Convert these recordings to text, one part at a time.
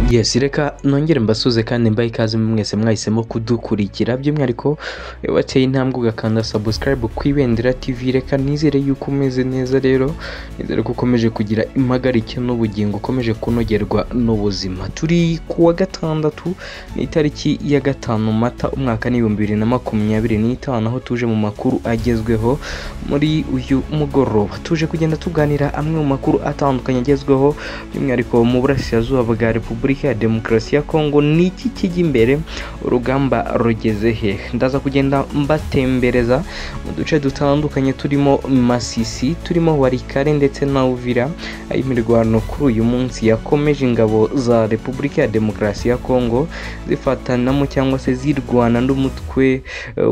Yes, reka nongere mbasuze kandi mbaye ikaze mwese mwahisemo kudukurikira by'umwihariko wateye intambwe ugakanda subscribe ku Ibendera TV. Reka nizere yuko umeze neza, rero nizere ko ukomeje kugira impagarike n'ubugingo, ukomeje kunogerwa n'ubuzima. Turi ku wa gatandatu ni itariki ya 5 Mata umwaka ni 2025, aho tuje mu makuru agezweho muri uyu mugoroba. Tuje kugenda tuganira amwe mu makuru atandukanye agezweho by'umwihariko mu burasirazuba bwa Repubulika ya Demokarasi ya Kongo. Ni iki kijya imbere, urugamba rugeze he? Ndaza kugenda mbatembereza mu duce dutandukanye turimo Masisi, turimo Warikare ndetse na Uvira, aho imirwano kuri uyu munsi yakomeje, ingabo za Repubulika ya Demokarasi ya Kongo zifatanamo cyangwa se zirwana n'umutwe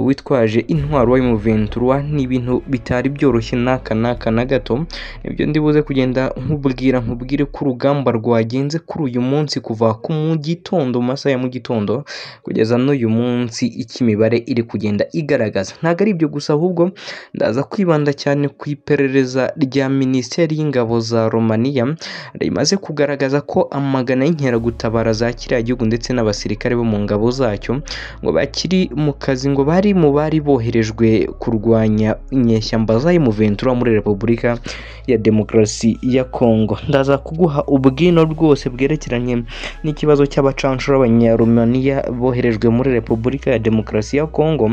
witwaje intwaro wa M23. Ni ibintu bitari byoroshye n'aka na gato, nibyo ndibuze kugenda nkubwire ko urugamba rwagenze kuri uyu munsi kuva ku mu gitondo, mu masaha ya mu gitondo kugeza n'uyu munsi, imibare iri kugenda igaragaza. Ntabwo ari ibyo gusa, ahubwo ndaza kwibanda cyane ku iperereza rya Minisiteri y'Ingabo za Romania rimaze kugaragaza ko amagana y'inkeragutabara za kiriya gihugu ndetse n'abasirikare bo mu ngabo zacyo ngo bakiri mu kazi, ngo bari boherejwe kurwanya inyeshyamba za M23 muri Repubulika ya Demokarasi ya Kongo. Ndaza kuguha ubwino rwose bwerekeranye n'ikibazo cy'abacanshuro b'Abanyaromania boherejwe muri Repubulika ya Demokarasi ya Kongo,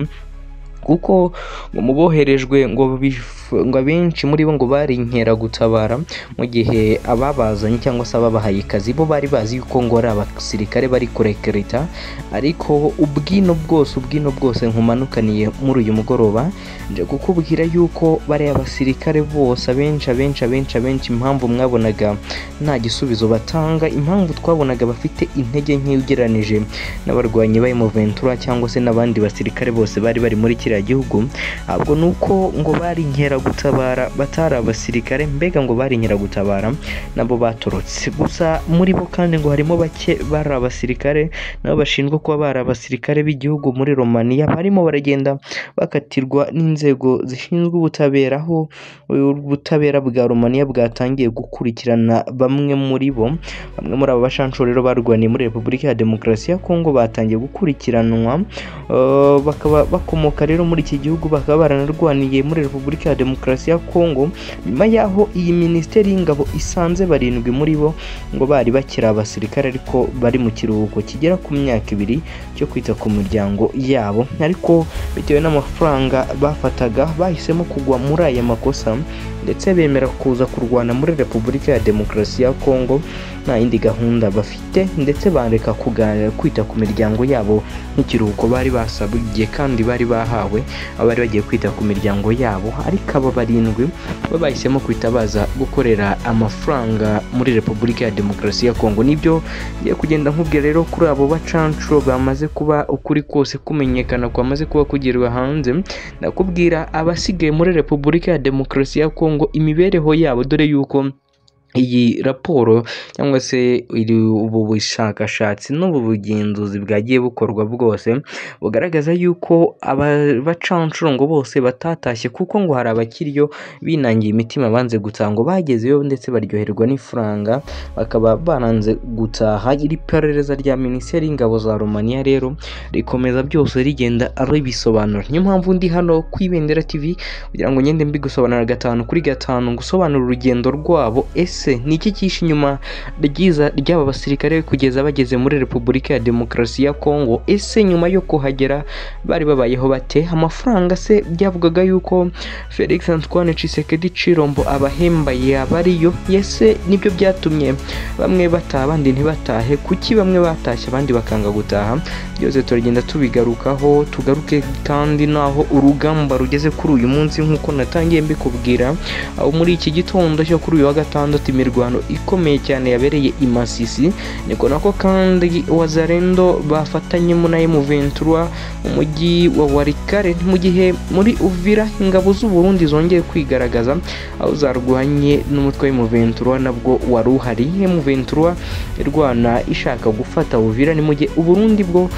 kuko mu boherejwe ngo abenshi muri bo ngo bari inkeragutabara, mu gihe ababazanye cyangwa se ababahaye ikazi bo bari bazi yuko ngo ari abasirikare bari kurekerita. Ariko ubwino bwose nkumanukaniye muri uyu mugoroba nje kukubwira yuko bari abasirikare bose abenshi impamvu mwabonaga nta gisubizo batanga, impamvu twabonaga bafite intege nke ugereranije n'abarwanyi ba M23 cyangwa se n'abandi basirikare bose bari muri kiriya gihugu, ahubwo nuko ngo bari inkeragutabara batari abasirikare, mbega ngo bari inkeragutabara nabo batorotse. Gusa muri bo kandi ngo harimo bake bari abasirikare nabo bashinjwa kuba bari abasirikare b'igihugu muri Romania, barimo baragenda bakatirwa n'inzego zishinzwe ubutabera, aho ubutabera bwa Romania bwatangiye gukurikirana bamwe muri aba bashanshuro rero barwaniye muri Repubulika ya Demokarasi ya Kongo, batangiye gukurikiranwa bakaba bakomoka rero muri iki gihugu, bakaba baranarwaniye muri Repubulika ya Demokarasi ya Kongo, nyuma yaho iyi Minisiteri y'Ingabo isanze 7 muri bo ngo bari bakiri abasirikare ariko bari mu kiruhuko kigera ku myaka 2 cyo kwita ku miryango yabo. Ariko bitewe n'amafaranga bafataga bahisemo kugwa muri aya makosa ndetse bemera kuza kurwana muri Repubulika ya Demokarasi ya Kongo nta yindi gahunda bafite, ndetse bareka kuganira kwita ku miryango yabo nk'ikiruhuko bari basabye kandi bari bahawe, abari bagiye kwita ku miryango yabo. Ariko aba 7 bahisemo kwita baza gukorera amafaranga muri Repubulika ya Demokarasi ya Kongo. Nibyo ngiye kugenda nkubwira rero kuri abo bacanshuro bamaze kuba ukuri kose kumenyekana, kwamaze kuba kugerwa hanze. Ndakubwira abasigaye muri Repubulika ya Demokarasi ya Kongo imibereho yabo, dore yuko iyi raporo cyangwa se ubu bushakashatsi n'ubu bugenzuzi bwagiye bukorwa bwose bugaragaza yuko abacanshuro ngo bose batatashye, kuko ngo hari abakiriyo binangiye imitima banze gutaha, ngo bagezeyo ndetse baryoherwa n'ifaranga bakaba baranze gutaha. Iri perereza rya Minisiteri y'Ingabo za Romania rero rikomeza byose rigenda ribisobanura. Niyo mpamvu ndi hano ku Ibendera TV kugira ngo ngende mbigusobanurira 5 kuri 5, gusobanura urugendo rwabo. Ni iki cyishe inyuma ry'aba basirikare kugeza bageze muri Repubulika ya Demokarasi ya Kongo? Ese nyuma yo kuhagera bari babayeho bate? Amafaranga se byavugaga yuko Felix Antoine Tshisekedi Chilombo abahemba yabariyo? Yese nibyo byatumye bamwe bataha abandi ntibatahe? Kuki bamwe batashye abandi bakanga gutaha? Byose turagenda tubigarukaho, tugaruke kandi naho urugamba rugeze kuri uyu munsi nk'uko natangiye mbikubwira, aho muri iki gitondo cyo kuri uyu wa gatandatu imirwano ikomeye cyane yabereye i Masisi. Niko nako kandi Wazalendo bafatanyemo na M23 mu mujyi wa Warikare, mu gihe muri Uvira ingabo z'u Burundi zongeye kwigaragaza, aho zarwanye n'umutwe wa M23 nabwo wari uhari. M23 irwana ishaka gufata Uvira, ni mu gihe u Burundi bwo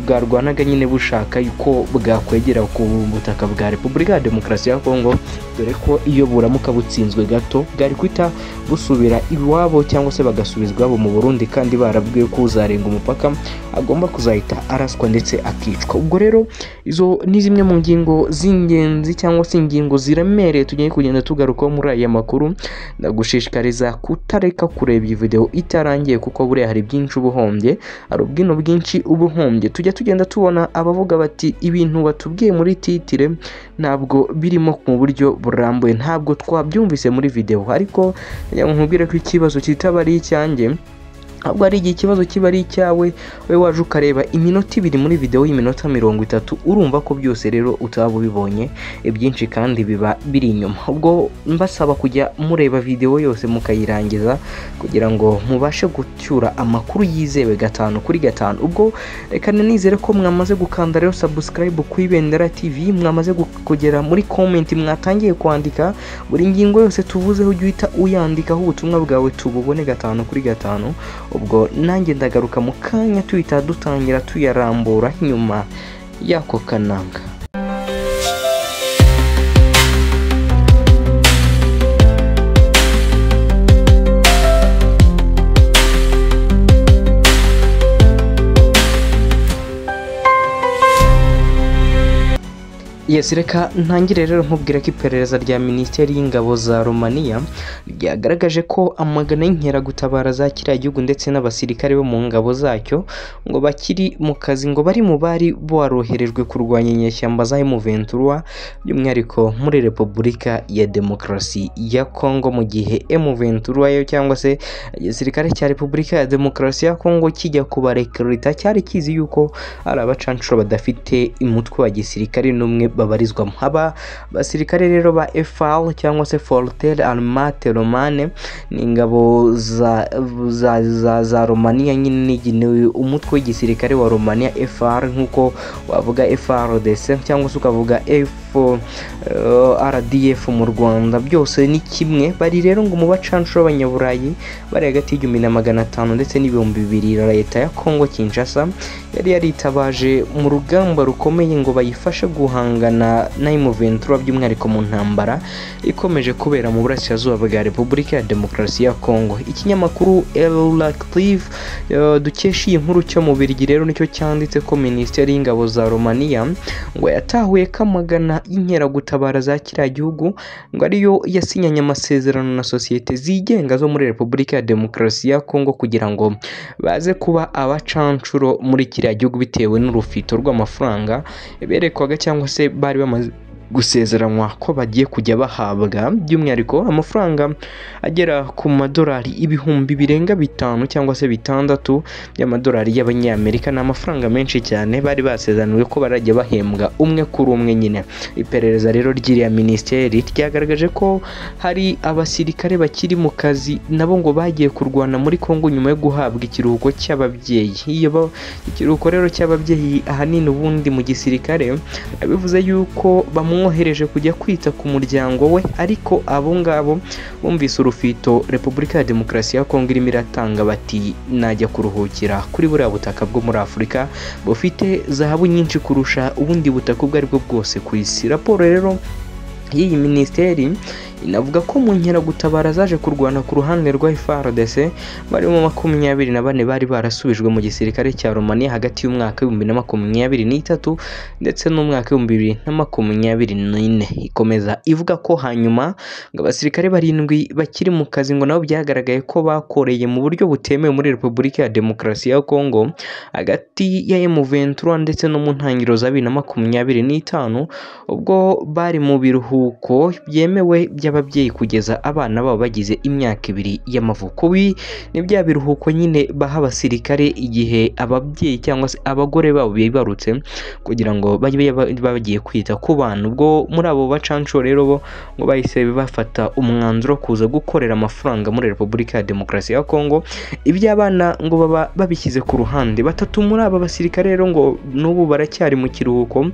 bwarwanaga nyine bushaka yuko bwakwegera ku butaka bwa Repubulika ya Demokarasi ya Kongo, dore ko iyo buramuka butsinzwe gato bwari kwita guhita busubira iwabo cyangwa se bagasubizwa iwabo mu Burundi, kandi barabwiwe ko uzarenga umupaka agomba kuzahita araswa ndetse akicwa. Ubwo rero izo ni zimwe mu ngingo z'ingenzi cyangwa se ingingo ziremereye tugiye kugenda tugarukaho muri aya makuru. Ndagushishikariza kutareka kureba iyi video itarangiye, kuko buriya hari byinshi ubuhombye, hari ubwino bwinshi ubuhombye. Tujya tugenda tubona abavuga bati ibintu batubwiye muri titire ntabwo birimo mu buryo burambuye, ntabwo twabyumvise muri video, ariko nkubwire ko ikibazo kitaba ari icyanjye, ahubwo ari igihe ikibazo kiba ari icyawe. we waje ukareba iminota ibiri muri video y'iminota 30, urumva ko byose rero utaba ubibonye ibyinshi kandi biba biri inyuma. Ubwo mbasaba kujya mureba video yose mukayirangiza kugira ngo mubashe gucyura amakuru yizewe 5/5. Ubwo reka nizere ko mwamaze gukanda rero subscribe ku Ibendera TV, mwamaze kugera muri comment, mwatangiye kwandika buri ngingo yose tuvuzeho, ujye uhita uyandikaho ubutumwa bwawe tububone 5/5. Ubwo nanjye ndagaruka mu kanya tuhita dutangira tuyarambura nyuma y'ako kananga. Yes, reka ntangire rero nkubwira ko iperereza rya Minisiteri y'Ingabo za Romania ryagaragaje ko amagana y'inkeragutabara za kiriya gihugu ndetse n'abasirikare bo mu ngabo zacyo ngo bakiri mu kazi, ngo bari mu bari baroherejwe kurwanya inyeshyamba za M23 by'umwihariko muri Repubulika ya Demokarasi ya Kongo, mu gihe M23 yo cyangwa se igisirikare cya Repubulika ya Demokarasi ya Kongo kijya kubarekrita cyari kizi yuko ari abacancuro badafite umutwe wa gisirikare n'umwe babarizwamo. Aba basirikare rero ba FAR cyangwa se Forțele Armate Romane ni ingabo za Romania, nyine n'iginewe umutwe w'igisirikare wa Romania FAR, nkuko wavuga FARDC cyangwa se ukavuga RDF mu Rwanda, byose ni kimwe. Bari rero ngo mu bacancuro b'abanyaburayi bari hagati y'1500 ndetse n'ibihumbi 2000. Leta ya Kongo Kinshasa yari yaritabaje mu rugamba rukomeye ngo bayifashe guhangana na M23 by'umwihariko mu ntambara ikomeje kubera mu burasirazuba bwa Repubulika ya Demokarasi ya Kongo. Ikinyamakuru L'Active dukesha iyi nkuru cyo mu Bubiligi rero nicyo cyanditse ko Minisiteri y'Ingabo za Romania ngo yatahuye kamagana inkeragutabara za kiriya gihugu, ngo ariyo yasinyanye amasezerano na sosiyete zigenga zo muri Repubulika ya Demokarasi ya Kongo kugira ngo baze kuba abacancuro muri kiriya gihugu bitewe n'urufito rw'amafaranga berekwaga cyangwa se bari bamaze gusezeranywa ko bagiye kujya bahabwa, by'umwihariko amafaranga agera ku madolari ibihumbi birenga 5 cyangwa se 6 y'amadolari y'abanyamerika. Ni amafaranga menshi cyane bari basezeranywe ko barajya bahembwa umwe kuri umwe nyine. Iperereza rero ry'iriya minisiteri ryagaragaje ko hari abasirikare bakiri mu kazi nabo ngo bagiye kurwana muri Kongo nyuma yo guhabwa ikiruhuko cy'ababyeyi. Iyo ikiruhuko rero cy'ababyeyi ahanini ubundi mu gisirikare bivuze yuko bamwohereje kujya kwita ku muryango we, ariko abo ngabo bumvise urufito Repubulika ya Demokarasi ya Kongo irimo iratanga bati najya kuruhukira kuri buriya butaka bwo muri Afurika bufite zahabu nyinshi kurusha ubundi butaka ubwo aribwo bwose ku isi. Raporo rero y'iyi minisiteri inavuga ko mu nkeragutabara zaje kurwana ku ruhande rwa FARDC barimo 24 bari barasubijwe mu gisirikare cya Romania hagati y'umwaka 2023 ndetse n'umwaka 2024. Ikomeza ivuga ko hanyuma ngo abasirikare 7 bakiri mu kazi ngo nabo byagaragaye ko bakoreye mu buryo butemewe muri Repubulika ya Demokarasi ya Kongo hagati ya M23 ndetse no mu ntangiriro za 2025 ubwo bari mu biruhuko byemewe by'ababyeyi kugeza abana babo bagize imyaka 2 y'amavuko. Ni bya biruhuko nyine baha abasirikare igihe ababyeyi cyangwa se abagore babo bibarutse kugira ngo bagiye kwita ku bana. Ubwo muri abo bacanco rero bo ngo bahise bafata umwanzuro kuza gukorera amafaranga muri Repubulika ya Demokarasi ya Kongo, iby'abana ngo baba babishyize ku ruhande. 3 muri aba basirikare rero ngo n'ubu baracyari mu kiruhuko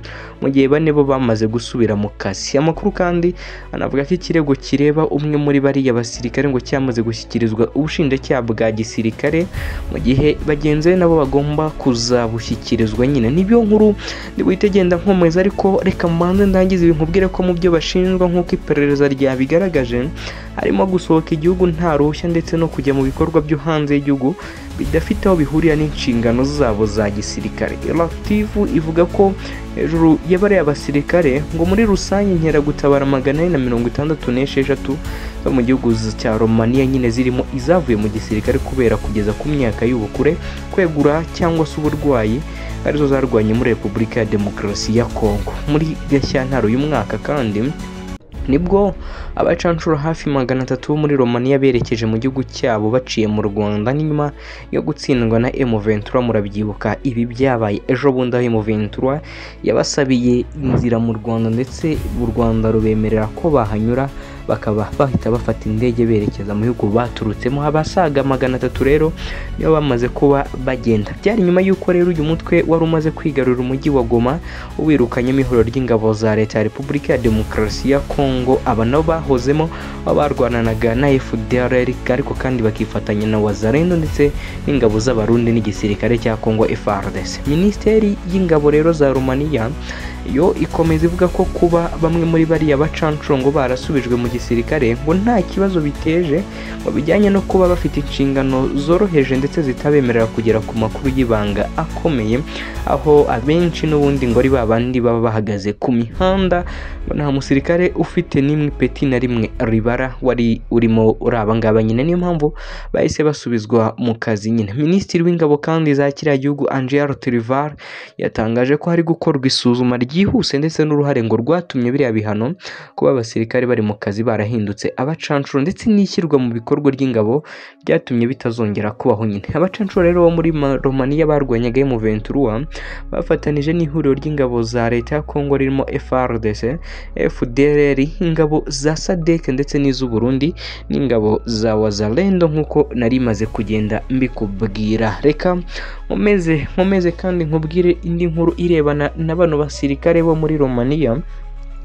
mu gihe 4 bo bamaze gusubira mu kazi. Amakuru kandi anavuga ko ikirego ikirego kireba umwe muri bariya basirikare ngo cyamaze gushyikirizwa ubushinjacyaha bwa gisirikare mu gihe bagenzi be nabo bagomba kuzabushyikirizwa nyine. Nibyo nkuru ndibwite genda nkomeza, ariko reka mbanze ndangize ibintu nkubwire ko mu byo bashinjwa nk'uko iperereza ryabigaragaje harimo gusohoka igihugu nta ruhushya ndetse no kujya mu bikorwa byo hanze y'igihugu bidafite aho bihurira n'inshingano zabo za gisirikare. Elactive ivuga ko hejuru y'abariya abasirikare ngo muri rusange inkeragutabara 466 zo mu gihugu cya Romania nyine zirimo izavuye mu gisirikare kubera kugeza ku myaka y'ubukure, kwegura cyangwa se uburwayi, arizo zarwanye muri Repubulika ya Demokarasi ya Kongo. Muri Gashyantare uyu mwaka kandi nibwo abacanshuro hafi 300 bo muri Romania berekeje mu gihugu cyabo baciye mu Rwanda nyuma yo gutsindwa na M23. Murabyibuka ibi byabaye ejo bundi aho M23 yabasabiye inzira mu Rwanda ndetse u Rwanda rubemerera ko bahanyura bakaba bahita bafata indege berekeza mu bihugu baturutsemo. Abasaga 300 rero niyo bamaze kuba bagenda. Byari nyuma y'uko rero uyu mutwe wari umaze kwigarurira umujyi wa Goma ubirukanyemo ihuriro ry'ingabo za leta ya Repubulika ya Demokarasi ya Kongo. Aba nabo bahozemo barwananaga na FDLR ariko kandi bakifatanya na Wazalendo ndetse n'ingabo z'abarundi n'igisirikare cya Kongo FARDC. Minisiteri y'ingabo rero za Romania yo ikomeza ivuga ko kuba bamwe muri bariya bacanshuro ngo barasubijwe mu gisirikare ngo nta kibazo biteje ngo bijyanye no kuba bafite inshingano zoroheje ndetse zitabemerera kugera ku makuru y'ibanga akomeye, aho abenshi n'ubundi ngo ari babandi baba bahagaze ku mihanda. Nta musirikare ufite nimwe peti na rimwe ribara wari urimo uraba ngaba nyine, niyo mpamvu bahise basubizwa mu kazi nyine. Minisitiri w'ingabo kandi za kiriya gihugu Angel Trivar yatangaje ko hari gukorwa isuzuma ryihuse ndetse n'uruhare ngo rwatumye biriya bihano kuba abasirikare bari mu kazi barahindutse abacanshuro ndetse n'ishyirwa mu bikorwa ry'ingabo byatumye bitazongera kubaho nyine. Abacanshuro rero bo muri Romania barwanyaga M23 bafatanije n'ihuriro ry'ingabo za leta ya Kongo ririmo FARDC, FDLR, ingabo za SADC ndetse n'iz'u Burundi n'ingabo za Wazalendo nk'uko nari maze kugenda mbikubwira. Reka nkomeze kandi nkubwire indi nkuru irebana na bano basirikare bo muri Romania.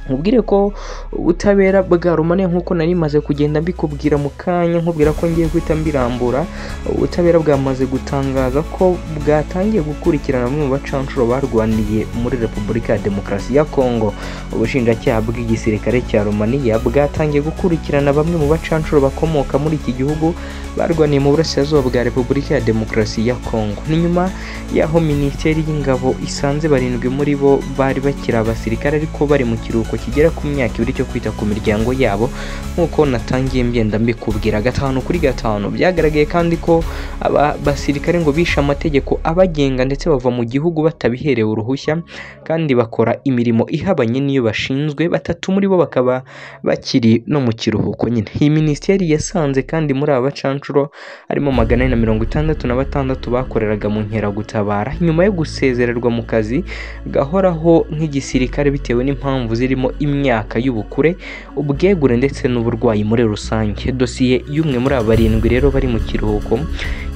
Nkubwire ko ubutabera bwa Romania nk'uko nari maze kugenda mbikubwira mu kanya, nkubwira ko ngiye guhita mbirambura. Ubutabera bwamaze gutangaza ko bwatangiye gukurikirana bamwe mu bacanshuro barwaniye muri Repubulika ya Demokarasi ya Kongo. Ubushinjacyaha bw'igisirikare cya Romania bwatangiye gukurikirana bamwe mu bacanshuro bakomoka muri iki gihugu barwaniye mu burasirazuba bwa Repubulika ya Demokarasi ya Kongo. Ni nyuma y'aho Minisiteri y'Ingabo isanze 7 muri bo bari bakiri abasirikare ariko bari mu kiruhuko kigera ku myaka 2 cyo kwita ku miryango yabo nk'uko natangiye mbyenda mbikubwira 5/5. Byagaragaye kandi ko aba basirikare ngo bisha amategeko abagenga ndetse bava mu gihugu batabiherewe uruhushya kandi bakora imirimo ihabanye n'iyo bashinzwe. 3 muri bo bakaba bakiri no mu kiruhuko nyine. Iyi minisiteri yasanze kandi muri aba bacanshuro harimo 466 bakoreraga mu nkeragutabara nyuma yo gusezererwa mu kazi gahoraho nk'igisirikare bitewe n'impamvu zirimo imyaka y'ubukure, ubwegure ndetse n'uburwayi muri rusange. Dosiye y'umwe muri aba 7 rero bari mu kiruhuko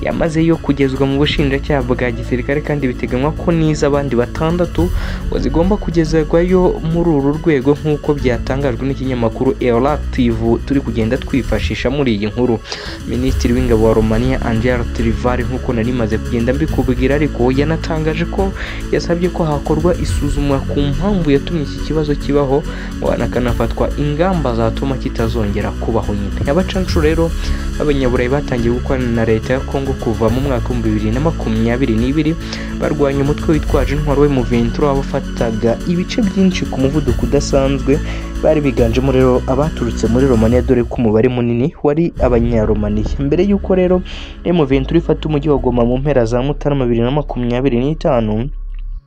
yamaze yo kugezwa mu bushinjacyaha bwa gisirikare kandi biteganywa ko n'iz'abandi 6 ngo zigomba kugezerwayo muri uru rwego nk'uko byatangajwe n'ikinyamakuru Elactive turi kugenda twifashisha muri iyi nkuru. Minisitiri w'ingabo wa Romania Angel Trivar nk'uko nari maze kugenda mbikubwira ariko yanatangaje ko yasabye ko hakorwa isuzumwa ku mpamvu yatumye iki kibazo kibaho wanakanafatwa ingamba zatuma kitazongera kubaho nyine. Abacanshuro rero abanyaburayi batangiye gukorana na leta ya Kongo kuva mu mwaka wa 2022 barwanya umutwe witwaje intwaro we M23 wafataga ibice byinshi ku muvuduko udasanzwe. Bari biganjemo rero abaturutse muri Romania dore ko umubare munini wari abanyaromania. Mbere y'uko rero M23 ifata umujyi wa Goma mu mpera za Mutarama 2025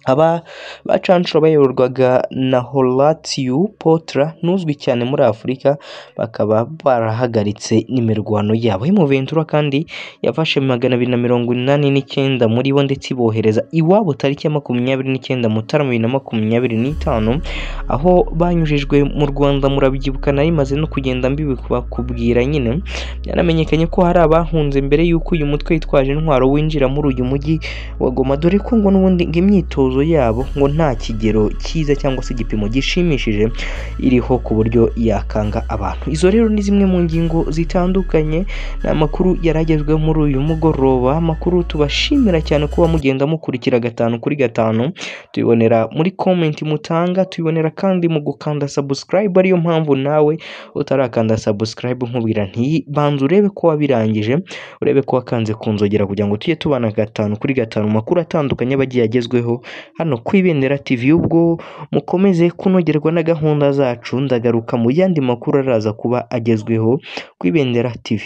aba bacanshuro bayoborwaga na Horatiu Potra nuzwi cyane muri Afurika bakaba barahagaritse n'imirwano yabo. M23 kandi yafashe 289 muri bo ndetse ibohereza iwabo tariki ya 29 Mutarama 2025 aho banyujijwe mu Rwanda. Murabyibuka nari maze no kugenda mbibikubwira nyine. Byanamenyekanye ko hari abahunze mbere y'uko uyu mutwe witwaje intwaro winjira muri uyu mujyi wa Goma dore ko ngo n'ubundi imyitozo imyitozo yabo ngo nta kigero cyiza cyangwa se igipimo gishimishije iriho ku buryo yakanga abantu. Izo rero ni zimwe mu ngingo zitandukanye, ni amakuru yaragezweho muri uyu mugoroba, amakuru tubashimira cyane kuba mugenda mukurikira 5/5, tubibonera muri comment mutanga, tubibonera kandi mu gukanda subscribe, ariyo mpamvu nawe utarakanda subscribe nkubwira nti banza urebe ko wabirangije, urebe ko wakanze ku nzogera kugira ngo tujye tubana 5/5 makuru atandukanye bagiye agezweho hano ku Ibendera TV. Ubwo mukomeze kunogerwa na gahunda zacu, ndagaruka mu yandi makuru araza kuba agezweho ku Ibendera TV.